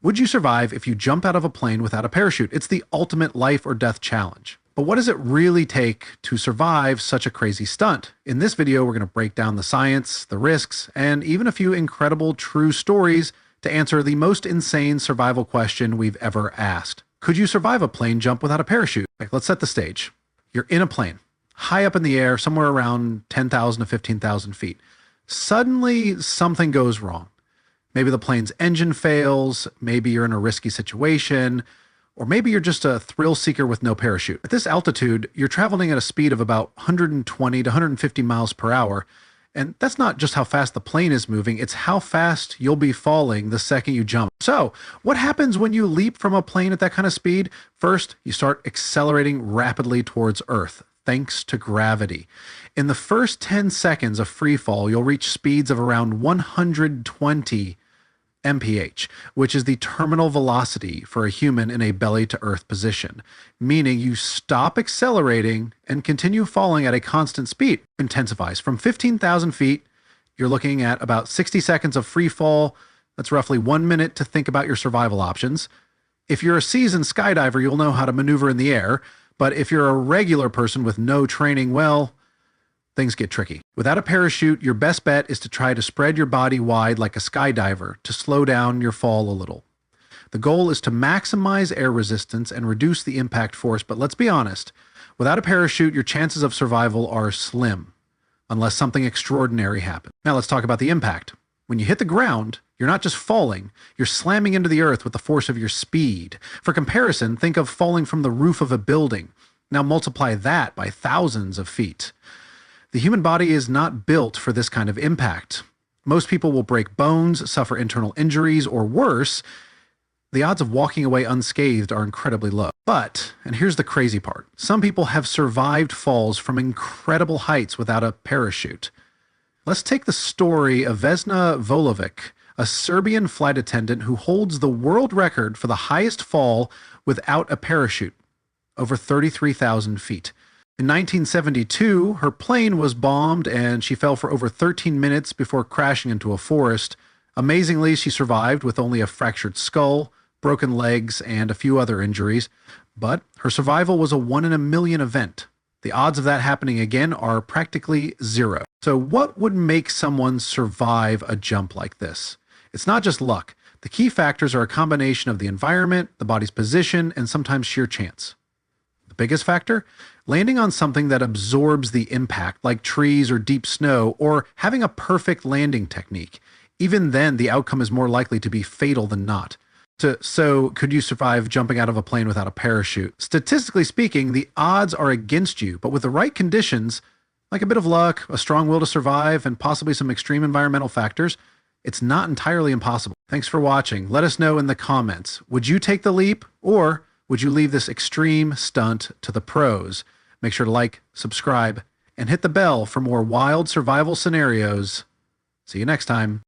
Would you survive if you jump out of a plane without a parachute? It's the ultimate life or death challenge. But what does it really take to survive such a crazy stunt? In this video, we're going to break down the science, the risks, and even a few incredible true stories to answer the most insane survival question we've ever asked. Could you survive a plane jump without a parachute? Let's set the stage. You're in a plane, high up in the air, somewhere around 10,000 to 15,000 feet. Suddenly, something goes wrong. Maybe the plane's engine fails, maybe you're in a risky situation, or maybe you're just a thrill seeker with no parachute. At this altitude, you're traveling at a speed of about 120 to 150 miles per hour. And that's not just how fast the plane is moving, it's how fast you'll be falling the second you jump. So, what happens when you leap from a plane at that kind of speed? First, you start accelerating rapidly towards Earth, thanks to gravity. In the first 10 seconds of free fall, you'll reach speeds of around 120 mph, which is the terminal velocity for a human in a belly-to-earth position, meaning you stop accelerating and continue falling at a constant speed. Intensifies. From 15,000 feet, you're looking at about 60 seconds of free fall. That's roughly 1 minute to think about your survival options. If you're a seasoned skydiver, you'll know how to maneuver in the air, but if you're a regular person with no training, well, things get tricky. Without a parachute, your best bet is to try to spread your body wide like a skydiver to slow down your fall a little. The goal is to maximize air resistance and reduce the impact force, but let's be honest, without a parachute, your chances of survival are slim, unless something extraordinary happens. Now let's talk about the impact. When you hit the ground, you're not just falling, you're slamming into the earth with the force of your speed. For comparison, think of falling from the roof of a building. Now multiply that by thousands of feet. The human body is not built for this kind of impact. Most people will break bones, suffer internal injuries, or worse, the odds of walking away unscathed are incredibly low. But, and here's the crazy part, some people have survived falls from incredible heights without a parachute. Let's take the story of Vesna Volovic, a Serbian flight attendant who holds the world record for the highest fall without a parachute, over 33,000 feet. In 1972, her plane was bombed and she fell for over 13 minutes before crashing into a forest. Amazingly, she survived with only a fractured skull, broken legs, and a few other injuries. But her survival was a 1 in a million event. The odds of that happening again are practically zero. So what would make someone survive a jump like this? It's not just luck. The key factors are a combination of the environment, the body's position, and sometimes sheer chance. The biggest factor? Landing on something that absorbs the impact, like trees or deep snow, or having a perfect landing technique. Even then, the outcome is more likely to be fatal than not. So could you survive jumping out of a plane without a parachute? Statistically speaking, the odds are against you, but with the right conditions, like a bit of luck, a strong will to survive, and possibly some extreme environmental factors, it's not entirely impossible. Thanks for watching. Let us know in the comments. Would you take the leap, or would you leave this extreme stunt to the pros? Make sure to like, subscribe, and hit the bell for more wild survival scenarios. See you next time.